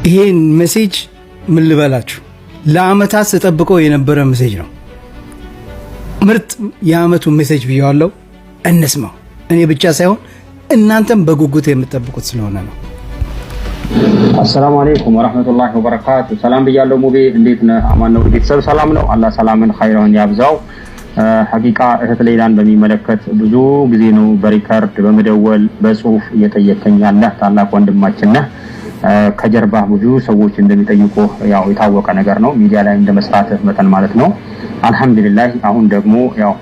ይሄን ሜሴጅ ምን ልበላችሁ ለአመታት ተጠብቀው የነበረ ሜሴጅ ነው። ምርጥ የአመቱ ሜሴጅ ብያለሁ። እንስማው። እኔ ብቻ ሳይሆን እናንተም በጉጉት የምትጠብቁት ስለሆነ ነው። አሰላሙ አለይኩም ወራህመቱላሂ ወበረካቱ። ሰላም ብያለሁ። ሙቤ እንዴት ነህ? አማን ነው? ቤተሰብ ሰላም ነው? አላህ ሰላምን ኸይራውን ያብዛው። ሐቂቃ እህት ሌላን በሚመለከት ብዙ ጊዜ ነው በሪከርድ በመደወል በጽሁፍ እየጠየቀኝ ያለህ ታላቅ ወንድማችን ነህ። ከጀርባ ብዙ ሰዎች እንደሚጠይቁ ያው የታወቀ ነገር ነው። ሚዲያ ላይ እንደመስራት መጠን ማለት ነው። አልহামዱሊላህ አሁን ደግሞ ያው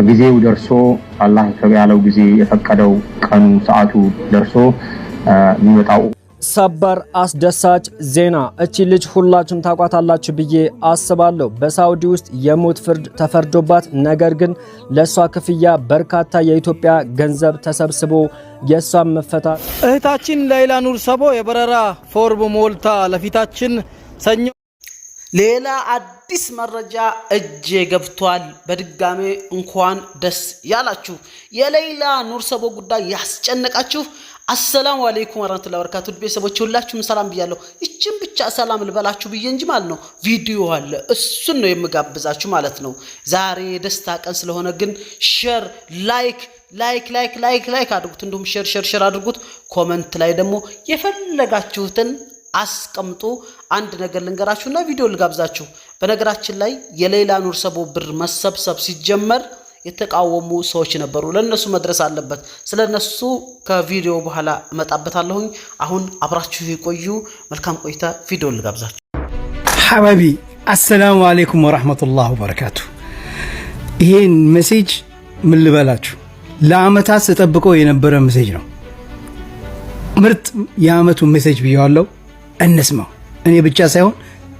ጊዜው ደርሶ አላህ ያለው ጊዜ የፈቀደው ቀኑ ሰዓቱ ደርሶ የሚመጣው ሰበር አስደሳች ዜና። እቺ ልጅ ሁላችሁም ታቋታላችሁ ብዬ አስባለሁ። በሳውዲ ውስጥ የሞት ፍርድ ተፈርዶባት ነገር ግን ለሷ ክፍያ በርካታ የኢትዮጵያ ገንዘብ ተሰብስቦ የሷን መፈታት እህታችን ሌላ ኑር ሰቦ የበረራ ፎርም ሞልታ ለፊታችን ሰኞ ሌላ አዲስ መረጃ እጄ ገብቷል። በድጋሜ እንኳን ደስ ያላችሁ። የሌላ ኑር ሰቦ ጉዳይ ያስጨነቃችሁ አሰላሙ አለይኩም ወራህመቱላሂ ወበረካቱሁ። ቤተሰቦች ሁላችሁም ሰላም ብያለሁ። እቺን ብቻ ሰላም ልበላችሁ ብዬ እንጂ ማለት ነው ቪዲዮ አለ እሱን ነው የምጋብዛችሁ ማለት ነው። ዛሬ ደስታ ቀን ስለሆነ ግን ሼር ላይክ አድርጉት። እንዲሁም ሼር አድርጉት። ኮሜንት ላይ ደግሞ የፈለጋችሁትን አስቀምጡ። አንድ ነገር ልንገራችሁና ቪዲዮ ልጋብዛችሁ። በነገራችን ላይ የሌላ ኑር ሰቦ ብር መሰብሰብ ሲጀመር የተቃወሙ ሰዎች ነበሩ። ለነሱ መድረስ አለበት። ስለነሱ ከቪዲዮ በኋላ እመጣበታለሁኝ። አሁን አብራችሁ ይቆዩ። መልካም ቆይታ። ቪዲዮ ልጋብዛችሁ። ሐባቢ አሰላሙ አለይኩም ወራህመቱላሂ ወበረካቱ። ይሄን ሜሴጅ ምን ልበላችሁ ለአመታት ተጠብቀው የነበረ ሜሴጅ ነው። ምርጥ የአመቱ ሜሴጅ ብያለሁ። እንስማው። እኔ ብቻ ሳይሆን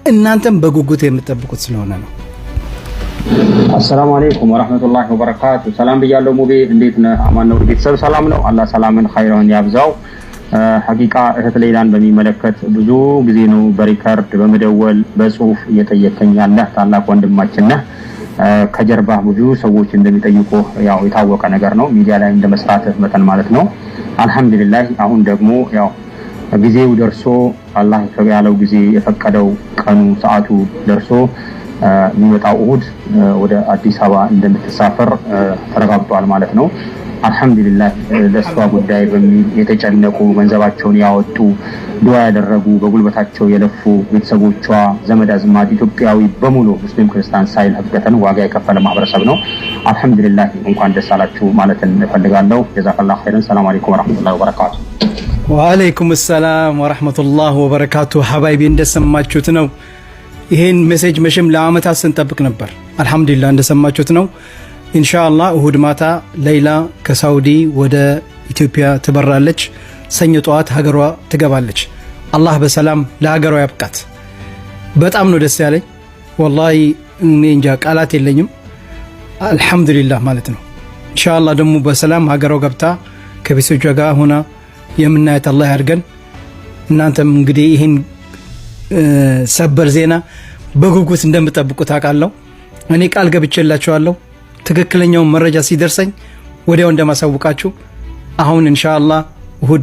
እናንተም በጉጉት የምትጠብቁት ስለሆነ ነው። አሰላሙ አለይኩም ወራህመቱላሂ ወበረካቱ። ሰላም ብያለሁ። ሙቤ እንዴት ነህ? አማን ነው? ቤተሰብ ሰላም ነው? አላህ ሰላምን ኸይራውን ያብዛው። ሐቂቃ እህት ሌላን በሚመለከት ብዙ ጊዜ ነው በሪከርድ በመደወል በጽሁፍ እየጠየቀኝ ያለህ ታላቅ ወንድማችን ነህ። ከጀርባ ብዙ ሰዎች እንደሚጠይቁ ያው የታወቀ ነገር ነው። ሚዲያ ላይ እንደመስራት መጠን ማለት ነው። አልহামዱሊላህ አሁን ደግሞ ያው ጊዜው ደርሶ አላህ ያለው ጊዜ የፈቀደው ቀኑ ሰዓቱ ደርሶ የሚመጣው እሁድ ወደ አዲስ አበባ እንደምትሳፈር ተረጋግጧል ማለት ነው። አልহামዱሊላህ ለሷ ጉዳይ በሚል የተጨነቁ ገንዘባቸውን ያወጡ ዱዓ ያደረጉ በጉልበታቸው የለፉ ቤተሰቦቿ ዘመድ አዝማድ ኢትዮጵያዊ በሙሉ ሙስሊም ክርስቲያን ሳይል ሀብተን ዋጋ የከፈለ ማህበረሰብ ነው። አልহামዱሊላህ እንኳን ደስ አላችሁ ማለት እንፈልጋለሁ። ጀዛከላሁ ኸይረን። ሰላም አለይኩም ወራህመቱላሂ ወበረካቱ። ወአለይኩም ሰላም ወራህመቱላሂ ወበረካቱ። ሐባይቢ እንደሰማችሁት ነው። ይሄን ሜሴጅ መቼም ለአመታት ስንጠብቅ ነበር። አልহামዱሊላህ እንደሰማችሁት ነው። ኢንሻአላህ እሁድ ማታ ሌላ ከሳውዲ ወደ ኢትዮጵያ ትበራለች። ሰኞ ጠዋት ሀገሯ ትገባለች። አላህ በሰላም ለሀገሯ ያብቃት። በጣም ነው ደስ ያለኝ ወላሂ። እኔ እንጃ ቃላት የለኝም። አልহামዱሊላህ ማለት ነው። ኢንሻአላህ ደግሞ በሰላም ሀገሯ ገብታ ከቤተሰቦቿ ጋር ሆና የምናያት አላህ ያድርገን። እናንተም እንግዲህ ይሄን ሰበር ዜና በጉጉት እንደምትጠብቁት አውቃለሁ። እኔ ቃል ገብቼላችኋለሁ ትክክለኛው መረጃ ሲደርሰኝ ወዲያው እንደማሳውቃችሁ። አሁን ኢንሻአላህ እሁድ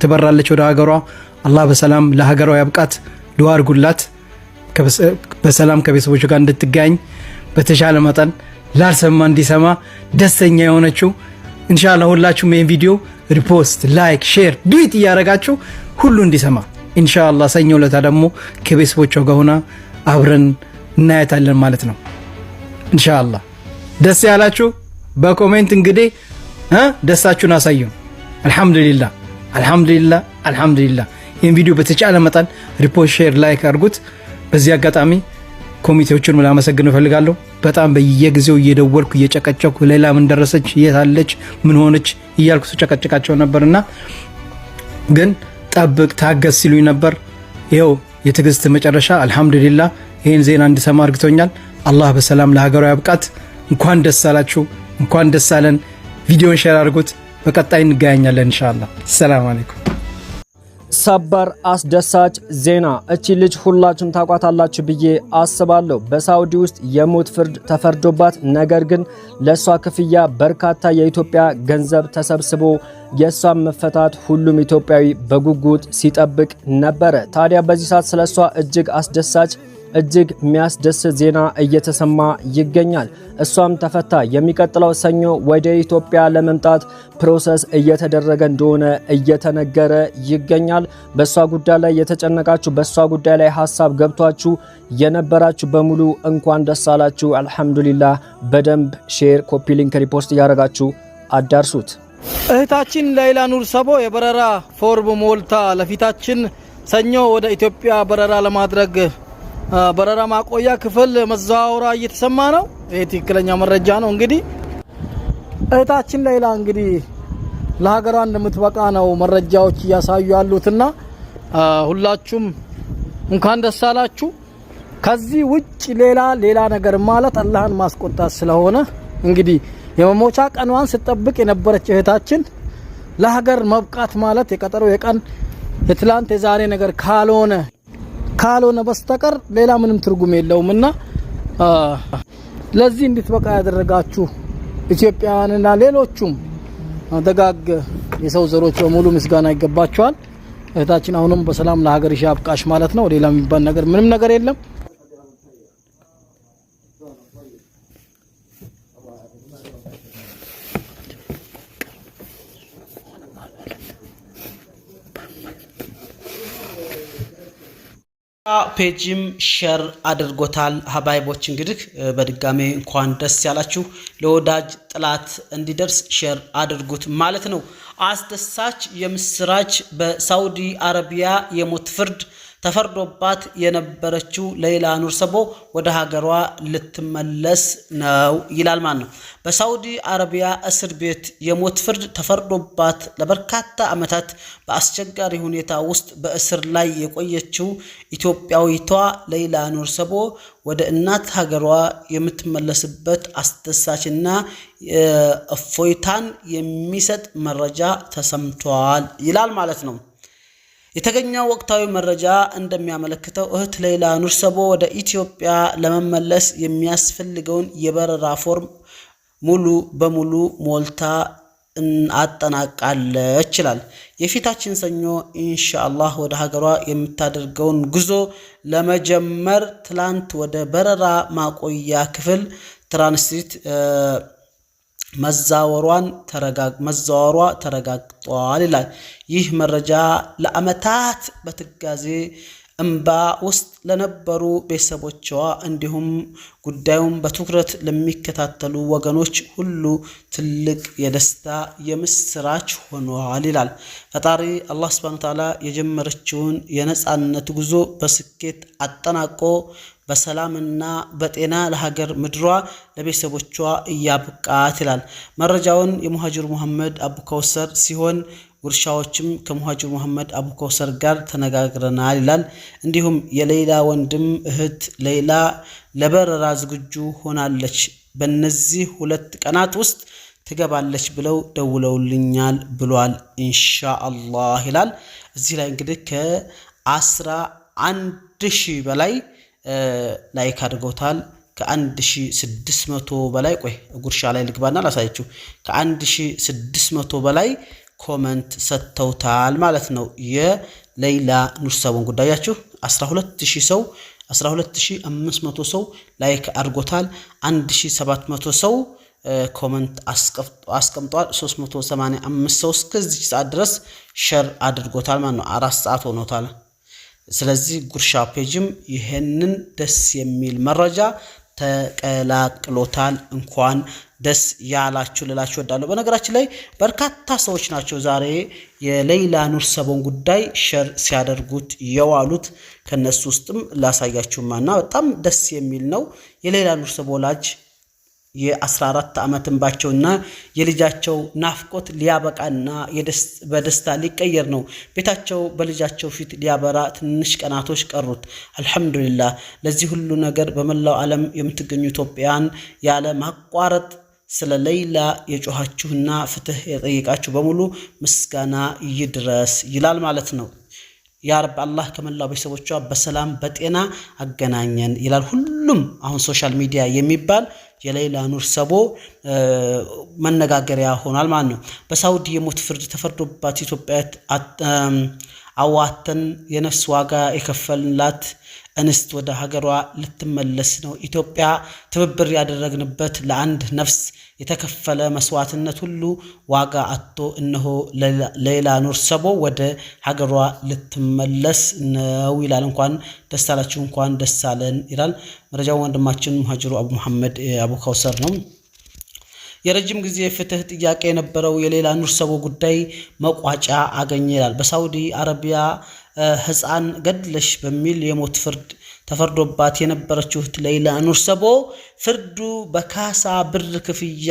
ትበራለች ወደ ሀገሯ። አላህ በሰላም ለሀገሯ ያብቃት። ዱዓ አድርጉላት በሰላም ከቤተሰቦቿ ጋር እንድትገናኝ በተሻለ መጠን ላልሰማ እንዲሰማ ደስተኛ የሆነችው ኢንሻአላህ ሁላችሁም ይሄን ቪዲዮ ሪፖስት ላይክ ሼር ዱዊት እያደረጋችሁ ሁሉ እንዲሰማ ኢንሻአላህ ሰኞ ለታ ደግሞ ከቤተሰቦቿ ጋር ሆና አብረን እናያታለን ማለት ነው። ኢንሻአላህ ደስ ያላችሁ በኮሜንት እንግዲህ ደስታችሁን አሳዩ። አልহামዱሊላህ። ይሄን ቪዲዮ በተቻለ መጠን ሪፖስት ሼር ላይክ አድርጉት። በዚህ አጋጣሚ ኮሚቴዎቹን ማመሰግን እፈልጋለሁ። በጣም በየጊዜው እየደወልኩ እየጨቀጨኩ ሌላ ምን ደረሰች የታለች ምን ሆነች እያልኩ ተጨቀጨቃቸው ነበርና ግን ጠብቅ ታገስ ሲሉኝ ነበር። ይሄው የትግስት መጨረሻ አልহামዱሊላህ ይሄን ዜና እንድሰማ አድርጎኛል። አላህ በሰላም ለሀገሯ ያብቃት። እንኳን ደስ አላችሁ፣ እንኳን ደስ አለን። ቪዲዮን ሼር አድርጉት። በቀጣይ እንገናኛለን ኢንሻአላህ። ሰላም አለይኩም። ሰበር አስደሳች ዜና እቺ ልጅ ሁላችሁም ታቋታላችሁ ብዬ አስባለሁ። በሳውዲ ውስጥ የሞት ፍርድ ተፈርዶባት ነገር ግን ለሷ ክፍያ በርካታ የኢትዮጵያ ገንዘብ ተሰብስቦ የሷን መፈታት ሁሉም ኢትዮጵያዊ በጉጉት ሲጠብቅ ነበረ። ታዲያ በዚህ ሰዓት ስለሷ እጅግ አስደሳች እጅግ የሚያስደስት ዜና እየተሰማ ይገኛል። እሷም ተፈታ። የሚቀጥለው ሰኞ ወደ ኢትዮጵያ ለመምጣት ፕሮሰስ እየተደረገ እንደሆነ እየተነገረ ይገኛል። በሷ ጉዳይ ላይ የተጨነቃችሁ በሷ ጉዳይ ላይ ሐሳብ ገብቷችሁ የነበራችሁ በሙሉ እንኳን ደስ አላችሁ። አልহামዱሊላህ። በደንብ ሼር፣ ኮፒ ሊንክ፣ ሪፖስት እያደረጋችሁ አዳርሱት። እህታችን ሌይላ ኑር ሰቦ የበረራ ፎርም ሞልታ ለፊታችን ሰኞ ወደ ኢትዮጵያ በረራ ለማድረግ በረራ ማቆያ ክፍል መዛወራ እየተሰማ ነው። ይሄ ትክክለኛ መረጃ ነው። እንግዲህ እህታችን ሌይላ እንግዲህ ለሀገሯ እንደምትበቃ ነው መረጃዎች እያሳዩ ያሉትና ሁላችሁም እንኳን ደስ አላችሁ። ከዚህ ውጭ ሌላ ነገር ማለት አላህን ማስቆጣት ስለሆነ እንግዲህ የመሞቻ ቀኗን ስትጠብቅ የነበረች እህታችን ለሀገር መብቃት ማለት የቀጠሮ የቀን የትላንት የዛሬ ነገር ካልሆነ በስተቀር ሌላ ምንም ትርጉም የለውምና ለዚህ እንድትበቃ ያደረጋችሁ ኢትዮጵያውያንና ሌሎቹም ደጋግ የሰው ዘሮች በሙሉ ምስጋና ይገባቸዋል። እህታችን አሁንም በሰላም ለሀገርሽ ያብቃሽ ማለት ነው። ሌላ የሚባል ነገር ምንም ነገር የለም። ፔጅም ሼር አድርጎታል። ሀባይቦች እንግዲህ በድጋሜ እንኳን ደስ ያላችሁ። ለወዳጅ ጥላት እንዲደርስ ሼር አድርጉት ማለት ነው። አስደሳች የምስራች በሳውዲ አረቢያ የሞት ፍርድ ተፈርዶባት የነበረችው ሌይላ ኑር ሰቦ ወደ ሀገሯ ልትመለስ ነው ይላል ማለት ነው። በሳውዲ አረቢያ እስር ቤት የሞት ፍርድ ተፈርዶባት ለበርካታ ዓመታት በአስቸጋሪ ሁኔታ ውስጥ በእስር ላይ የቆየችው ኢትዮጵያዊቷ ሌይላ ኑር ሰቦ ወደ እናት ሀገሯ የምትመለስበት አስደሳችና እፎይታን የሚሰጥ መረጃ ተሰምቷል ይላል ማለት ነው። የተገኘው ወቅታዊ መረጃ እንደሚያመለክተው እህት ሌይላ ኑር ሰቦ ወደ ኢትዮጵያ ለመመለስ የሚያስፈልገውን የበረራ ፎርም ሙሉ በሙሉ ሞልታ አጠናቃለች ይላል። የፊታችን ሰኞ ኢንሻአላህ ወደ ሀገሯ የምታደርገውን ጉዞ ለመጀመር ትላንት ወደ በረራ ማቆያ ክፍል ትራንዚት መዛወሯ ተረጋግጧል ይላል። ይህ መረጃ ለዓመታት በትጋዜ እንባ ውስጥ ለነበሩ ቤተሰቦቿ እንዲሁም ጉዳዩን በትኩረት ለሚከታተሉ ወገኖች ሁሉ ትልቅ የደስታ የምስራች ሆኗል ይላል። ፈጣሪ አላህ ሱብሓነሁ ወተዓላ የጀመረችውን የነጻነት ጉዞ በስኬት አጠናቆ በሰላምና በጤና ለሀገር ምድሯ ለቤተሰቦቿ እያብቃት ይላል። መረጃውን የሙሃጅር መሐመድ አቡ ከውሰር ሲሆን ጉርሻዎችም ከሙሃጅር መሐመድ አቡ ከውሰር ጋር ተነጋግረናል ይላል። እንዲሁም የሌይላ ወንድም እህት ሌይላ ለበረራ ዝግጁ ሆናለች፣ በእነዚህ 2 ቀናት ውስጥ ትገባለች ብለው ደውለውልኛል ብሏል ኢንሻአላህ ይላል። እዚህ ላይ እንግዲህ ከ11,000 በላይ ላይክ አድርገውታል። ከ1600 በላይ ጉርሻ ላይ ልግባና ላሳያችሁ። ከ1600 በላይ ኮመንት ሰጥተውታል ማለት ነው። የሌይላ ኑር ሰቦን ጉዳያችሁ 12000 ሰው 12500 ሰው ላይክ አድርጎታል። 1700 ሰው ኮመንት አስቀምጧል። 385 ሰው እስከዚህ ሰዓት ድረስ ሼር አድርጎታል ማለት ነው። 4 ሰዓት ሆኖታል። ስለዚህ ጉርሻ ፔጅም ይሄንን ደስ የሚል መረጃ ተቀላቅሎታል። እንኳን ደስ ያላችሁ ልላችሁ ወዳለሁ። በነገራችን ላይ በርካታ ሰዎች ናቸው ዛሬ የሌይላ ኑር ሰቦን ጉዳይ ሼር ሲያደርጉት የዋሉት። ከነሱ ውስጥም ላሳያችሁማና በጣም ደስ የሚል ነው። የሌይላ ኑር ሰቦ ወላጅ የ14 ዓመት እንባቸውና የልጃቸው ናፍቆት ሊያበቃና በደስታ ሊቀየር ነው። ቤታቸው በልጃቸው ፊት ሊያበራ ትንሽ ቀናቶች ቀሩት። አልহামዱሊላህ። ለዚህ ሁሉ ነገር በመላው ዓለም የምትገኙ ኢትዮጵያን ያለ ማቋረጥ ስለ ሌይላ የጮኻችሁና ፍትህ የጠየቃችሁ በሙሉ ምስጋና ይድረስ ይላል ማለት ነው። ያ ረብ አላህ ከመላው ቤተሰቦቿ በሰላም በጤና አገናኘን ይላል። ሁሉም አሁን ሶሻል ሚዲያ የሚባል የሌላ ኑር ሰቦ መነጋገሪያ ሆኗል ማለት ነው። በሳውዲ የሞት ፍርድ ተፈርዶባት ኢትዮጵያ አዋተን የነፍስ ዋጋ የከፈልላት እንስት ወደ ሀገሯ ልትመለስ ነው። ኢትዮጵያ ትብብር ያደረግንበት ለአንድ ነፍስ የተከፈለ መስዋዕትነት ሁሉ ዋጋ አጥቶ እነሆ ሌላ ኑር ሰቦ ወደ ሀገሯ ልትመለስ ነው ይላል። እንኳን ደስ አላችሁ፣ እንኳን ደስ አለን ይላል። መረጃው ወንድማችን ሙሃጅሩ አቡ መሐመድ አቡ ከውሰር ነው። የረጅም ጊዜ ፍትህ ጥያቄ የነበረው የሌላ ኑር ሰቦ ጉዳይ መቋጫ አገኘ ይላል። በሳውዲ አረቢያ ህፃን ገድለሽ በሚል የሞት ፍርድ ተፈርዶባት የነበረችው ሌላ ኑር ሰቦ ፍርዱ በካሳ ብር ክፍያ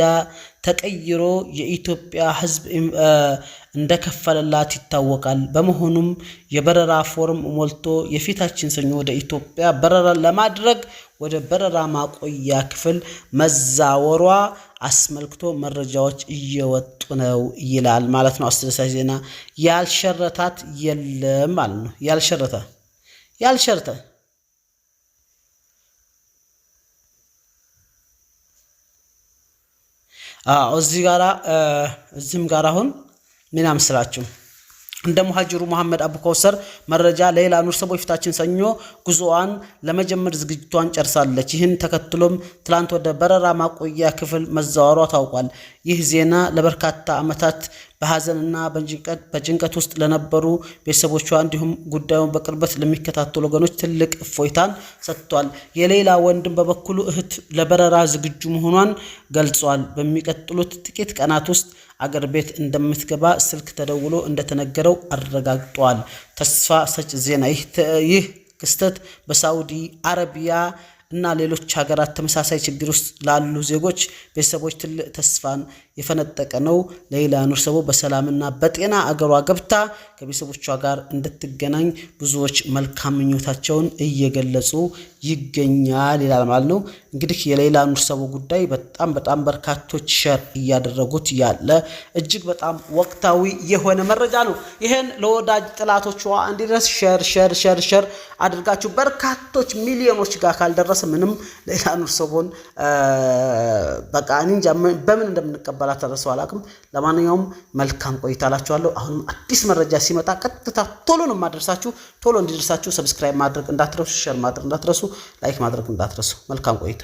ተቀይሮ የኢትዮጵያ ህዝብ እንደከፈለላት ይታወቃል። በመሆኑም የበረራ ፎርም ሞልቶ የፊታችን ሰኞ ወደ ኢትዮጵያ በረራ ለማድረግ ወደ በረራ ማቆያ ክፍል መዛወሯ አስመልክቶ መረጃዎች እየወጡ ነው ይላል ማለት ነው። አስተሳሰብ ዜና ያልሸረታት የለም ማለት ነው። ያልሸረተ እዚህም ጋር አሁን ምን አመስላችሁ እንደ ሙሃጅሩ መሐመድ አቡ ከውሰር መረጃ ሌላ ኑር ሰቦ ፊታችን ሰኞ ጉዞዋን ለመጀመር ዝግጅቷን ጨርሳለች። ይህን ተከትሎም ትላንት ወደ በረራ ማቆያ ክፍል መዛወሯ ታውቋል። ይህ ዜና ለበርካታ ዓመታት በሐዘንና በጭንቀት ውስጥ ለነበሩ ቤተሰቦቿ እንዲሁም ጉዳዩን በቅርበት ለሚከታተሉ ወገኖች ትልቅ እፎይታን ሰጥቷል። የሌላ ወንድም በበኩሉ እህት ለበረራ ዝግጁ መሆኗን ገልጿል። በሚቀጥሉት ጥቂት ቀናት ውስጥ አገር ቤት እንደምትገባ ስልክ ተደውሎ እንደተነገረው አረጋግጧል። ተስፋ ሰጭ ዜና። ይህ ክስተት በሳውዲ አረቢያ እና ሌሎች ሀገራት ተመሳሳይ ችግር ውስጥ ላሉ ዜጎች ቤተሰቦች ትልቅ ተስፋን የፈነጠቀ ነው። ሌላ ኑር ሰቦ በሰላምና በጤና አገሯ ገብታ ከቤተሰቦቿ ጋር እንድትገናኝ ብዙዎች መልካም ምኞታቸውን እየገለጹ ይገኛል ይላል ማለት ነው። እንግዲህ የሌላ ኑር ሰቦ ጉዳይ በጣም በርካቶች ሸር እያደረጉት ያለ እጅግ በጣም ወቅታዊ የሆነ መረጃ ነው። ይሄን ለወዳጅ ጥላቶቿ እንዲደርስ ሸር አድርጋችሁ በርካቶች ሚሊዮኖች ጋር ካልደረሰ ምንም ሌላ ኑር ሰቦን በቃ እንጃ በምን እንደምንቀበላት ተረሰው አላቅም። ለማንኛውም መልካም ቆይታ አላችኋለሁ። አሁንም አዲስ መረጃ ሲመጣ ቀጥታ ቶሎ ነው ማድረሳችሁ። ቶሎ እንዲደርሳችሁ ሰብስክራይብ ማድረግ እንዳትረሱ፣ ሼር ማድረግ እንዳትረሱ፣ ላይክ ማድረግ እንዳትረሱ። መልካም ቆይታ